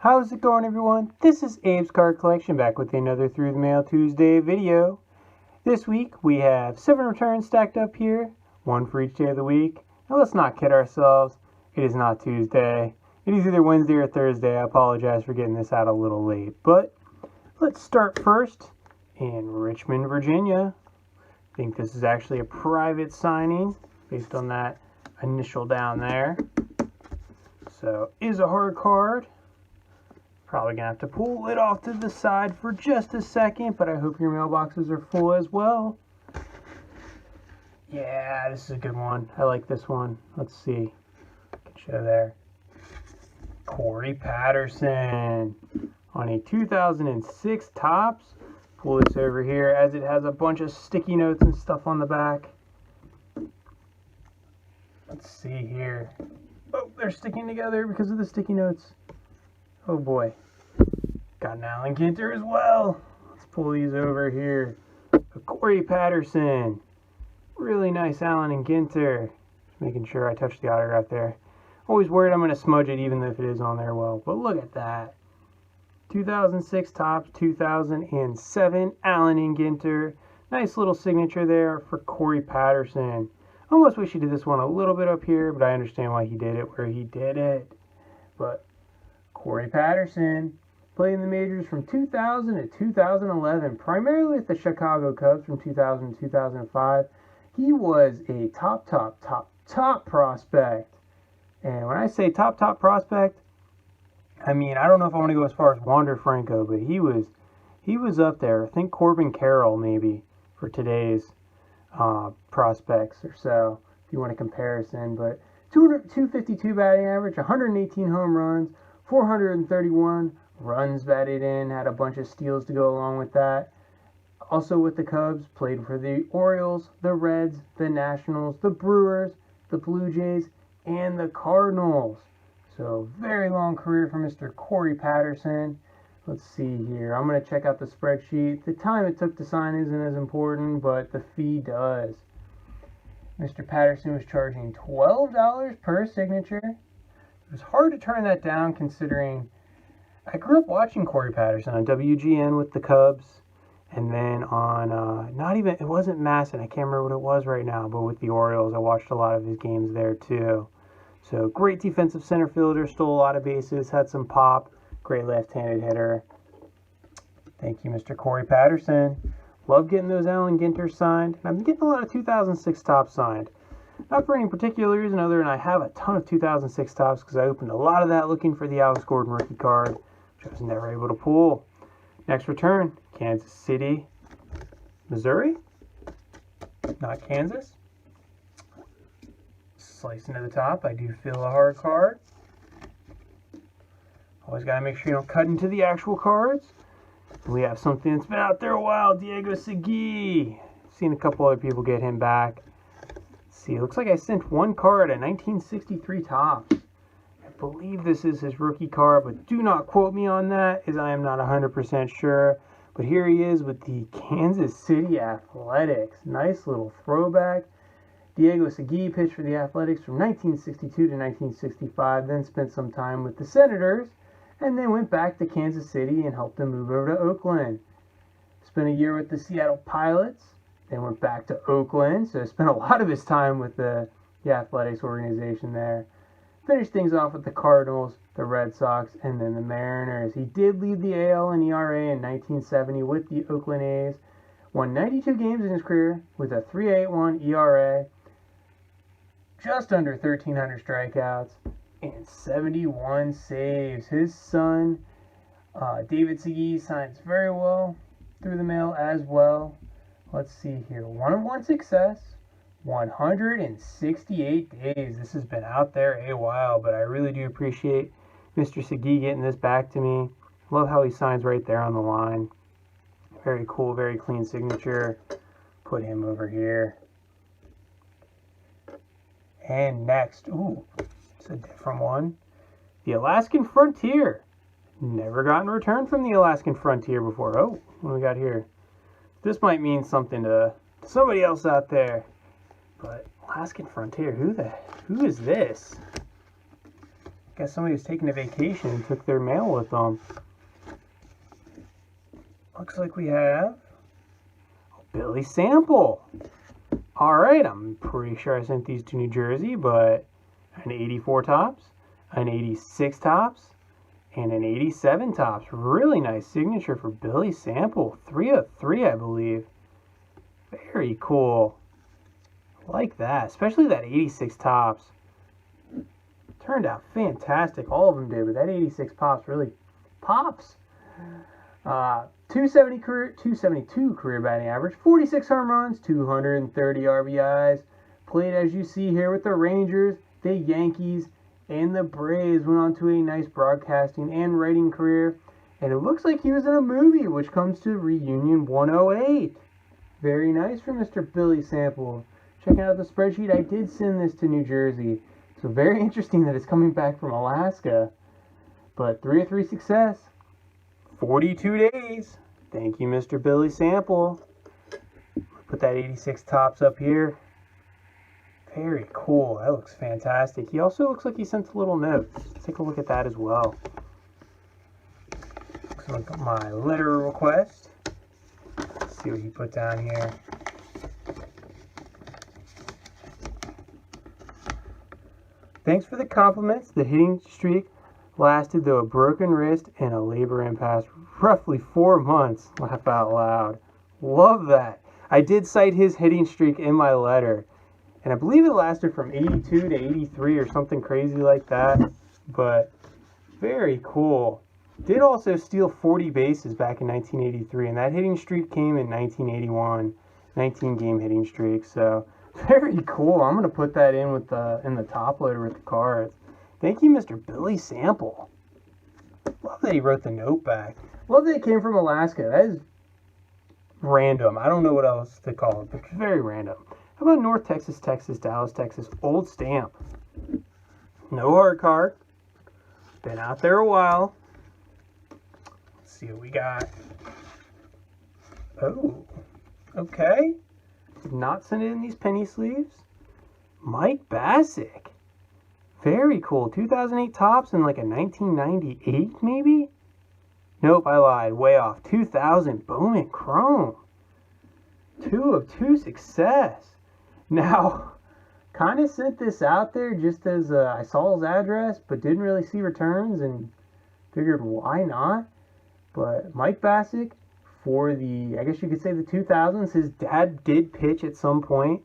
How's it going, everyone? This is Abe's Card Collection back with another Through the Mail Tuesday video. This week we have 7 returns stacked up here, 1 for each day of the week. Now let's not kid ourselves, it is not Tuesday. It is either Wednesday or Thursday. I apologize for getting this out a little late. But let's start first in Richmond, Virginia. I think this is actually a private signing based on that initial down there. So, is a hard card. Probably gonna have to pull it off to the side for just a second, but I hope your mailboxes are full as well. Yeah, this is a good one. I like this one. Let's see. I can show there. Corey Patterson on a 2006 Topps. Pull this over here as it has a bunch of sticky notes and stuff on the back. Let's see here. Oh, they're sticking together because of the sticky notes. Oh boy. Got an Allen Ginter as well. Let's pull these over here. A Corey Patterson. Really nice Allen and Ginter. Just making sure I touch the autograph there. Always worried I'm going to smudge it even if it is on there well. But look at that. 2006 Topps, 2007 Allen and Ginter. Nice little signature there for Corey Patterson. Almost wish he did this one a little bit up here, but I understand why he did it where he did it. But Corey Patterson played in the majors from 2000 to 2011, primarily with the Chicago Cubs from 2000 to 2005. He was a top prospect. And when I say top prospect, I mean, I don't know if I want to go as far as Wander Franco, but he was up there. I think Corbin Carroll maybe for today's prospects or so, if you want a comparison. But 252 batting average, 118 home runs, 431 runs batted in, had a bunch of steals to go along with that. Also with the Cubs, played for the Orioles, the Reds, the Nationals, the Brewers, the Blue Jays, and the Cardinals. So very long career for Mr. Corey Patterson. Let's see here. I'm going to check out the spreadsheet. The time it took to sign isn't as important, but the fee does. Mr. Patterson was charging $12 per signature. It was hard to turn that down considering I grew up watching Corey Patterson on WGN with the Cubs, and then on, it wasn't Masson, I can't remember what it was right now, but with the Orioles, I watched a lot of his games there too. So great defensive center fielder, stole a lot of bases, had some pop, great left-handed hitter. Thank you, Mr. Corey Patterson. Love getting those Allen Ginter signed. And I've been getting a lot of 2006 Topps signed. Not for any particular reason other than I have a ton of 2006 Topps because I opened a lot of that looking for the Alex Gordon rookie card, which I was never able to pull. Next return, Kansas City, Missouri. Not Kansas. Slice into the top. I do feel a hard card. Always got to make sure you don't cut into the actual cards. We have something that's been out there a while, Diego Segui. Seen a couple other people get him back. Let's see, it looks like I sent one card, a 1963 Topps. I believe this is his rookie card, but do not quote me on that, as I am not 100% sure. But here he is with the Kansas City Athletics. Nice little throwback. Diego Segui pitched for the Athletics from 1962 to 1965, then spent some time with the Senators, and then went back to Kansas City and helped them move over to Oakland. Spent a year with the Seattle Pilots, then went back to Oakland, so spent a lot of his time with the Athletics organization there. Finished things off with the Cardinals, the Red Sox, and then the Mariners. He did lead the AL in ERA in 1970 with the Oakland A's. Won 92 games in his career with a 3.81 ERA, just under 1,300 strikeouts, and 71 saves. His son, David Segui, signs very well through the mail as well. Let's see here. 1-on-1 success, 168 days. This has been out there a while, but I really do appreciate Mr. Segui getting this back to me. Love how he signs right there on the line. Very cool, very clean signature. Put him over here. And next, ooh, it's a different one. The Alaskan Frontier. Never gotten a return from the Alaskan Frontier before. Oh, what do we got here? This might mean something to somebody else out there. But Alaskan Frontier, who is this? Guess somebody was taking a vacation and took their mail with them. Looks like we have Billy Sample. Alright, I'm pretty sure I sent these to New Jersey, but an 84 tops, an 86 tops, and an 87 tops. Really nice signature for Billy Sample. 3 of 3, I believe. Very cool. Like that, especially that 86 tops. Turned out fantastic. All of them did, but that 86 pops really pops. 272 career batting average, 46 home runs, 230 RBIs. Played, as you see here, with the Rangers, the Yankees, and the Braves. Went on to a nice broadcasting and writing career. And it looks like he was in a movie, which comes to Reunion 108. Very nice for Mr. Billy Sample. Checking out the spreadsheet, I did send this to New Jersey. So very interesting that it's coming back from Alaska. But 3 of 3 success. 42 days. Thank you, Mr. Billy Sample. Put that 86 tops up here. Very cool. That looks fantastic. He also looks like he sent a little note. Let's take a look at that as well. Looks like my letter of request. Let's see what he put down here. Thanks for the compliments. The hitting streak lasted, though, a broken wrist and a labor impasse, roughly 4 months. Laugh out loud. Love that. I did cite his hitting streak in my letter, and I believe it lasted from 82 to 83 or something crazy like that, but very cool. Did also steal 40 bases back in 1983, and that hitting streak came in 1981, 19-game hitting streak, so very cool. I'm going to put that in with the top loader with the cards. Thank you, Mr. Billy Sample. Love that he wrote the note back. Love that it came from Alaska. That is random. I don't know what else to call it, but it's very random. How about North Texas, Texas, Dallas, Texas, old stamp. No hard card. Been out there a while. Let's see what we got. Oh, okay. Did not send it in these penny sleeves. Mike Bassick. Very cool. 2008 tops and like a 1998 maybe? Nope, I lied. Way off. 2000 Bowman Chrome. 2 of 2 success. Now, kind of sent this out there just as I saw his address, but didn't really see returns and figured why not. But Mike Bassick for the, I guess you could say the 2000s. His dad did pitch at some point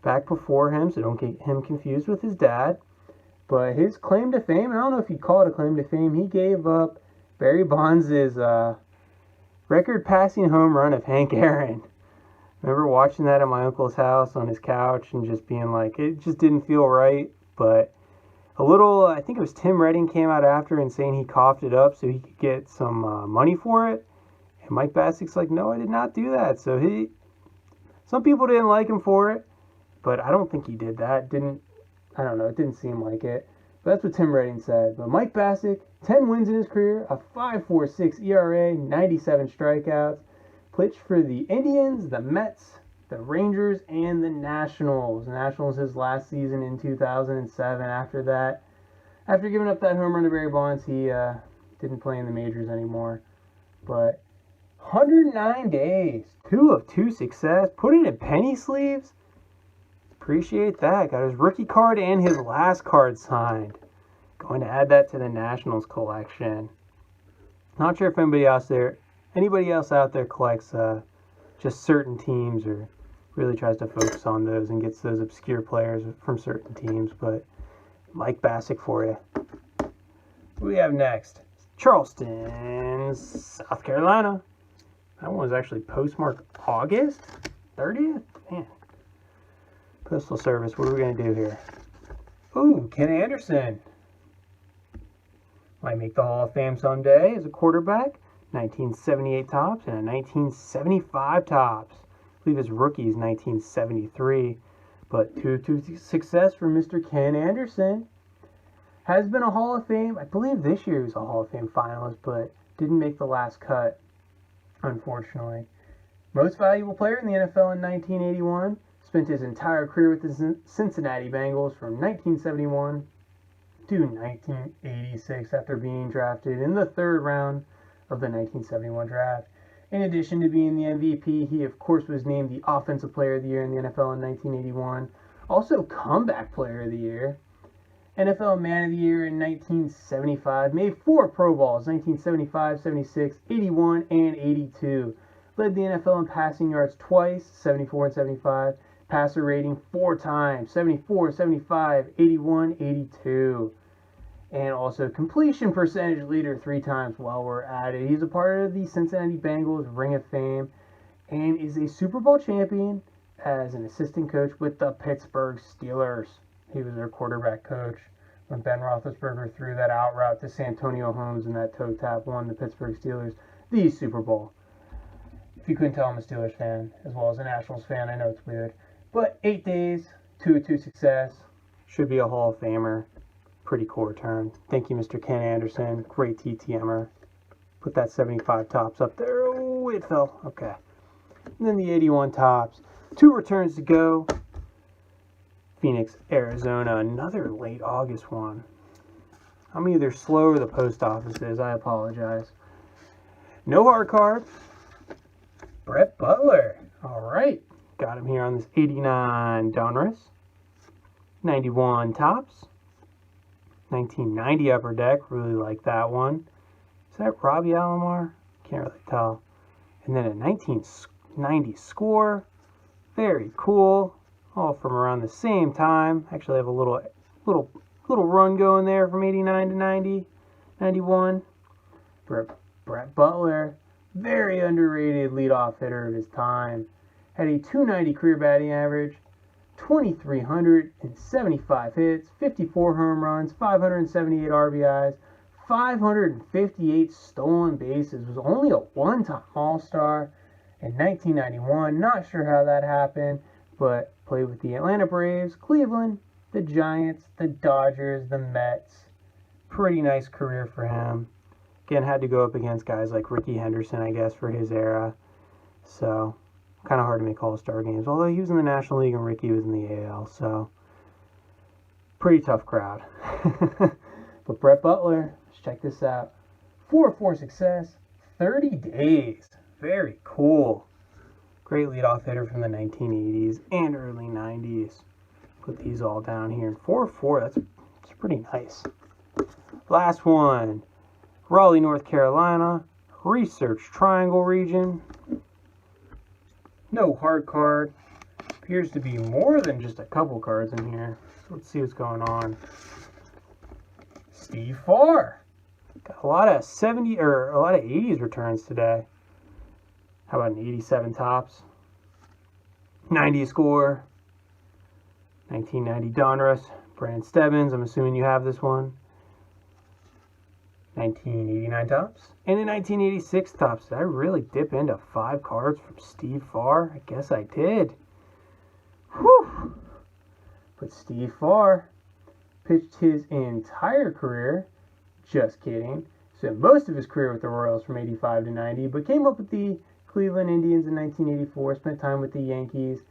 back before him, so don't get him confused with his dad. But his claim to fame, I don't know if you'd call it a claim to fame, he gave up Barry Bonds' record passing home run of Hank Aaron. Remember watching that at my uncle's house on his couch and just being like, it just didn't feel right. But a little, I think it was Tim Redding came out after and saying he coughed it up so he could get some money for it. And Mike Bassick's like, no, I did not do that. So some people didn't like him for it, but I don't think he did that. I don't know, it didn't seem like it. But that's what Tim Redding said. But Mike Bassick, 10 wins in his career, a 5.46 ERA, 97 strikeouts. Pitched for the Indians, the Mets, the Rangers, and the Nationals. The Nationals his last season in 2007. After that, after giving up that home run to Barry Bonds, he didn't play in the majors anymore. But 109 days, 2 of 2 success. Put it in penny sleeves. Appreciate that. Got his rookie card and his last card signed. Going to add that to the Nationals collection. Not sure if anybody else out there collects just certain teams or really tries to focus on those and gets those obscure players from certain teams. But Mike Bassick for you. What do we have next? Charleston, South Carolina. That one was actually postmarked August 30th. Man. Postal Service, what are we going to do here? Ooh, Ken Anderson. Might make the Hall of Fame someday as a quarterback. 1978 tops and a 1975 tops. I believe his rookie is 1973. But 2 success for Mr. Ken Anderson. Has been a Hall of Fame. I believe this year he was a Hall of Fame finalist, but didn't make the last cut, unfortunately. Most valuable player in the NFL in 1981. Spent his entire career with the Cincinnati Bengals from 1971 to 1986 after being drafted in the 3rd round of the 1971 draft. In addition to being the MVP, he of course was named the Offensive Player of the Year in the NFL in 1981, also Comeback Player of the Year, NFL Man of the Year in 1975, made 4 Pro Bowls, 1975, 76, 81, and 82. Led the NFL in passing yards twice, 74 and 75, passer rating 4 times, 74, 75, 81, 82. And also completion percentage leader 3 times while we're at it. He's a part of the Cincinnati Bengals Ring of Fame and is a Super Bowl champion as an assistant coach with the Pittsburgh Steelers. He was their quarterback coach when Ben Roethlisberger threw that out route to Santonio Holmes and that toe tap won the Pittsburgh Steelers the Super Bowl. If you couldn't tell, I'm a Steelers fan as well as a Nationals fan. I know it's weird. But 8 days, 2-2 success. Should be a Hall of Famer. Pretty cool return. Thank you, Mr. Ken Anderson. Great TTMer. Put that 75 tops up there. Oh, it fell. Okay. And then the 81 tops. 2 returns to go. Phoenix, Arizona. Another late August one. I'm either slow or the post office is. I apologize. No hard card. Brett Butler. All right. Got him here on this 89 Donruss. 91 tops. 1990 Upper Deck. Really like that one. Is that Robbie Alomar? Can't really tell. And then a 1990 score. Very cool. All from around the same time. Actually, I have a little run going there from 89 to 90, 91. Brett Butler, very underrated leadoff hitter of his time. Had a 290 career batting average, 2,375 hits, 54 home runs, 578 RBIs, 558 stolen bases. Was only a one-time All-Star in 1991. Not sure how that happened, but played with the Atlanta Braves, Cleveland, the Giants, the Dodgers, the Mets. Pretty nice career for him. Again, had to go up against guys like Ricky Henderson, I guess, for his era. So, kind of hard to make All-Star games. Although he was in the National League and Ricky was in the AL, so pretty tough crowd. But Brett Butler, let's check this out. 4-4 success, 30 days. Very cool. Great leadoff hitter from the 1980s and early 90s. Put these all down here. 4-4, that's pretty nice. Last one. Raleigh, North Carolina. Research Triangle region. No hard card. Appears to be more than just a couple cards in here. So let's see what's going on. Steve Farr. Got a lot of 80s returns today. How about an 87 tops? 90 score. 1990 Donruss. Brand Stebbins. I'm assuming you have this one. 1989 tops. And in 1986 tops. Did I really dip into 5 cards from Steve Farr? I guess I did. Whew. But Steve Farr pitched his entire career. Just kidding. Spent most of his career with the Royals from 85 to 90, but came up with the Cleveland Indians in 1984, spent time with the Yankees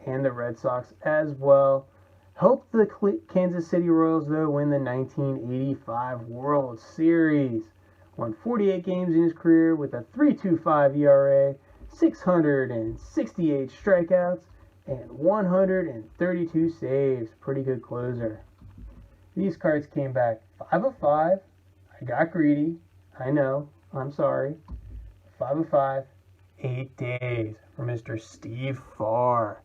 and the Red Sox as well. Helped the Kansas City Royals, though, win the 1985 World Series. Won 48 games in his career with a 3.25 ERA, 668 strikeouts, and 132 saves. Pretty good closer. These cards came back 5 of 5. I got greedy. I know. I'm sorry. 5 of 5. 8 days for Mr. Steve Farr.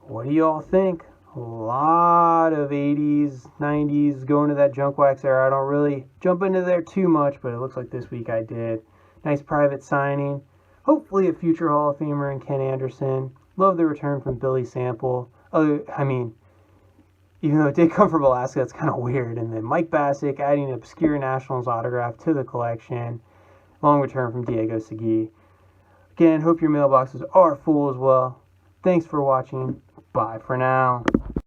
What do y'all think? A lot of 80s, 90s, going to that junk wax era. I don't really jump into there too much, but it looks like this week I did. Nice private signing. Hopefully a future Hall of Famer in Ken Anderson. Love the return from Billy Sample. I mean, even though it did come from Alaska, that's kind of weird. And then Mike Bassick adding an obscure Nationals autograph to the collection. Long return from Diego Segui. Again, hope your mailboxes are full as well. Thanks for watching. Bye for now.